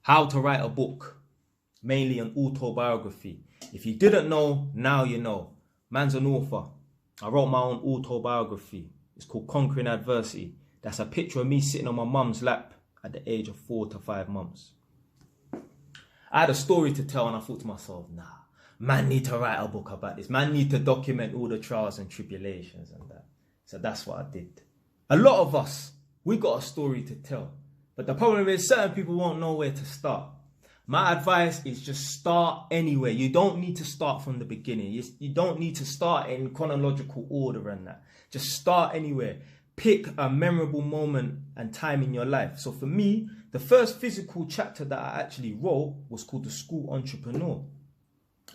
how to write a book, mainly an autobiography. If you didn't know, now you know. Man's an author. I wrote my own autobiography. It's called Conquering Adversity. That's a picture of me sitting on my mum's lap at the age of 4 to 5 months. I had a story to tell and I thought to myself, nah, man need to write a book about this. Man need to document all the trials and tribulations and that. So that's what I did. A lot of us, we got a story to tell. But the problem is certain people won't know where to start. My advice is just start anywhere. You don't need to start from the beginning. You don't need to start in chronological order and that. Just start anywhere. Pick a memorable moment and time in your life. So for me, the first physical chapter that I actually wrote was called The School Entrepreneur.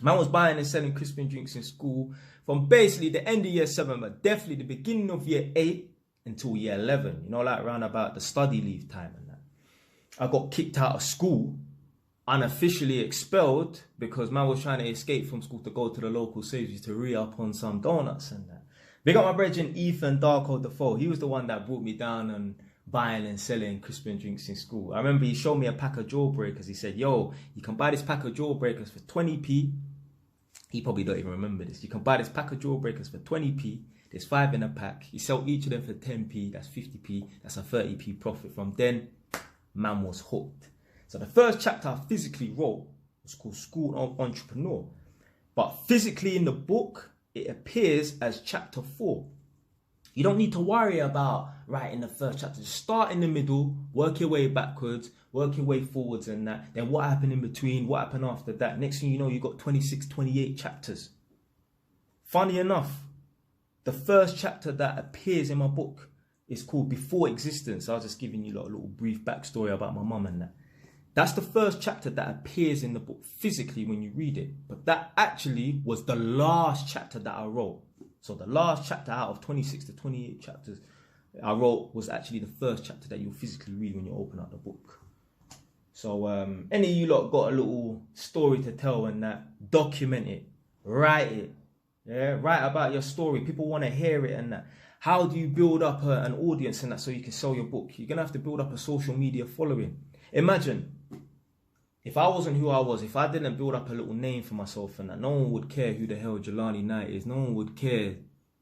Man was buying and selling crispy drinks in school from basically the end of year 7, but definitely the beginning of year 8 until year 11. You know, like around about the study leave time and that. I got kicked out of school, unofficially expelled, because man was trying to escape from school to go to the local Sainsbury's to re-up on some donuts and that. Big up my brethren Ethan Darko Defoe. He was the one that brought me down on buying and selling crispy drinks in school. I remember he showed me a pack of Jawbreakers. He said, yo, you can buy this pack of Jawbreakers for 20p. He probably don't even remember this. You can buy this pack of Jawbreakers for 20p. There's 5 in a pack. You sell each of them for 10p. That's 50p. That's a 30p profit. From then, man was hooked. So the first chapter I physically wrote was called School Entrepreneur. But physically in the book, it appears as chapter 4. You don't need to worry about writing the first chapter. Just start in the middle, work your way backwards, work your way forwards and that. Then what happened in between, what happened after that. Next thing you know, you've got 26, 28 chapters. Funny enough, the first chapter that appears in my book is called Before Existence. I was just giving you a little brief backstory about my mum and that. That's the first chapter that appears in the book physically when you read it. But that actually was the last chapter that I wrote. So the last chapter out of 26 to 28 chapters I wrote was actually the first chapter that you'll physically read when you open up the book. So any of you lot got a little story to tell and that, document it, write it. Yeah, write about your story. People want to hear it and that. How do you build up an audience and that so you can sell your book? You're going to have to build up a social media following. Imagine if I wasn't who I was, if I didn't build up a little name for myself and that, no one would care who the hell Jelani Knight is. No one would care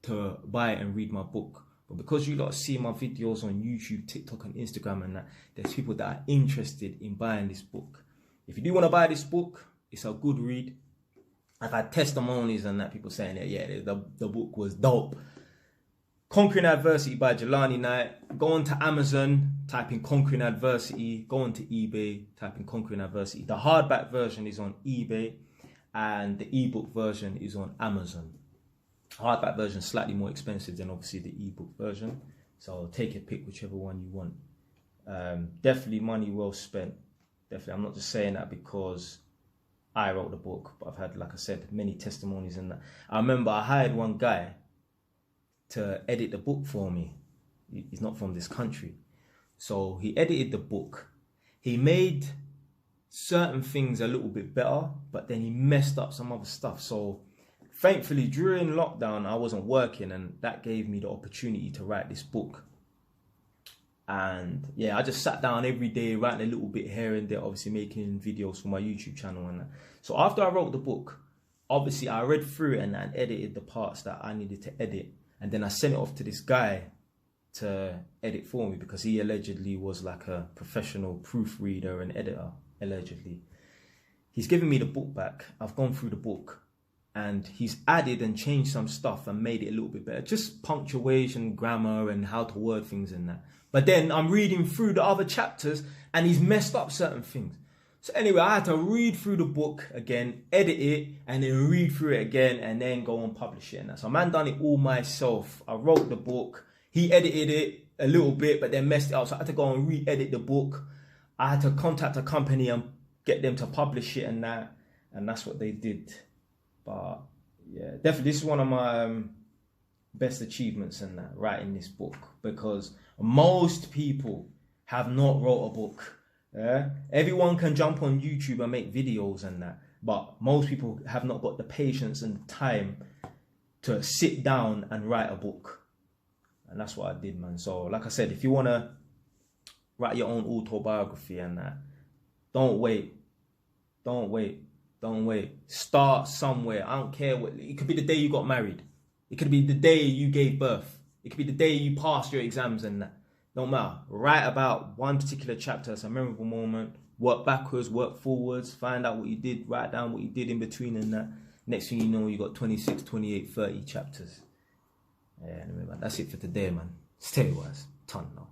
to buy it and read my book. But because you lot see my videos on YouTube, TikTok and Instagram and that, there's people that are interested in buying this book. If you do want to buy this book, it's a good read. I've had testimonies and that, people saying that, yeah, the book was dope. Conquering Adversity by Jelani Knight. Go on to Amazon, type in Conquering Adversity. Go on to eBay, type in Conquering Adversity. The hardback version is on eBay and the ebook version is on Amazon. Hardback version is slightly more expensive than obviously the ebook version. So take a pick, whichever one you want. Definitely money well spent. Definitely. I'm not just saying that because I wrote the book, but I've had, like I said, many testimonies in that. I remember I hired one guy to edit the book for me. He's not from this country. So he edited the book. He made certain things a little bit better, but then he messed up some other stuff. So thankfully during lockdown, I wasn't working and that gave me the opportunity to write this book. And yeah, I just sat down every day, writing a little bit here and there, obviously making videos for my YouTube channel and that. So after I wrote the book, obviously I read through it and edited the parts that I needed to edit. And then I sent it off to this guy to edit for me because he allegedly was like a professional proofreader and editor, allegedly. He's given me the book back. I've gone through the book and he's added and changed some stuff and made it a little bit better. Just punctuation, grammar and how to word things and that. But then I'm reading through the other chapters and he's messed up certain things. So anyway, I had to read through the book again, edit it, and then read through it again, and then go and publish it. And that. So man done it all myself. I wrote the book. He edited it a little bit, but then messed it up. So I had to go and re-edit the book. I had to contact a company and get them to publish it and that. And that's what they did. But yeah, definitely this is one of my best achievements in that, writing this book. Because most people have not wrote a book. Yeah, everyone can jump on YouTube and make videos and that, but most people have not got the patience and time to sit down and write a book. And that's what I did, man. So like I said, if you want to write your own autobiography and that, Don't wait. Don't wait. Don't wait. Start somewhere. I don't care what. It could be the day you got married. It could be the day you gave birth. It could be the day you passed your exams and that. Don't matter. Write about one particular chapter as a memorable moment. Work backwards, work forwards. Find out what you did. Write down what you did in between and that. Next thing you know, you got 26, 28, 30 chapters. Yeah, anyway, man. That's it for today, man. Stay wise. Ton now.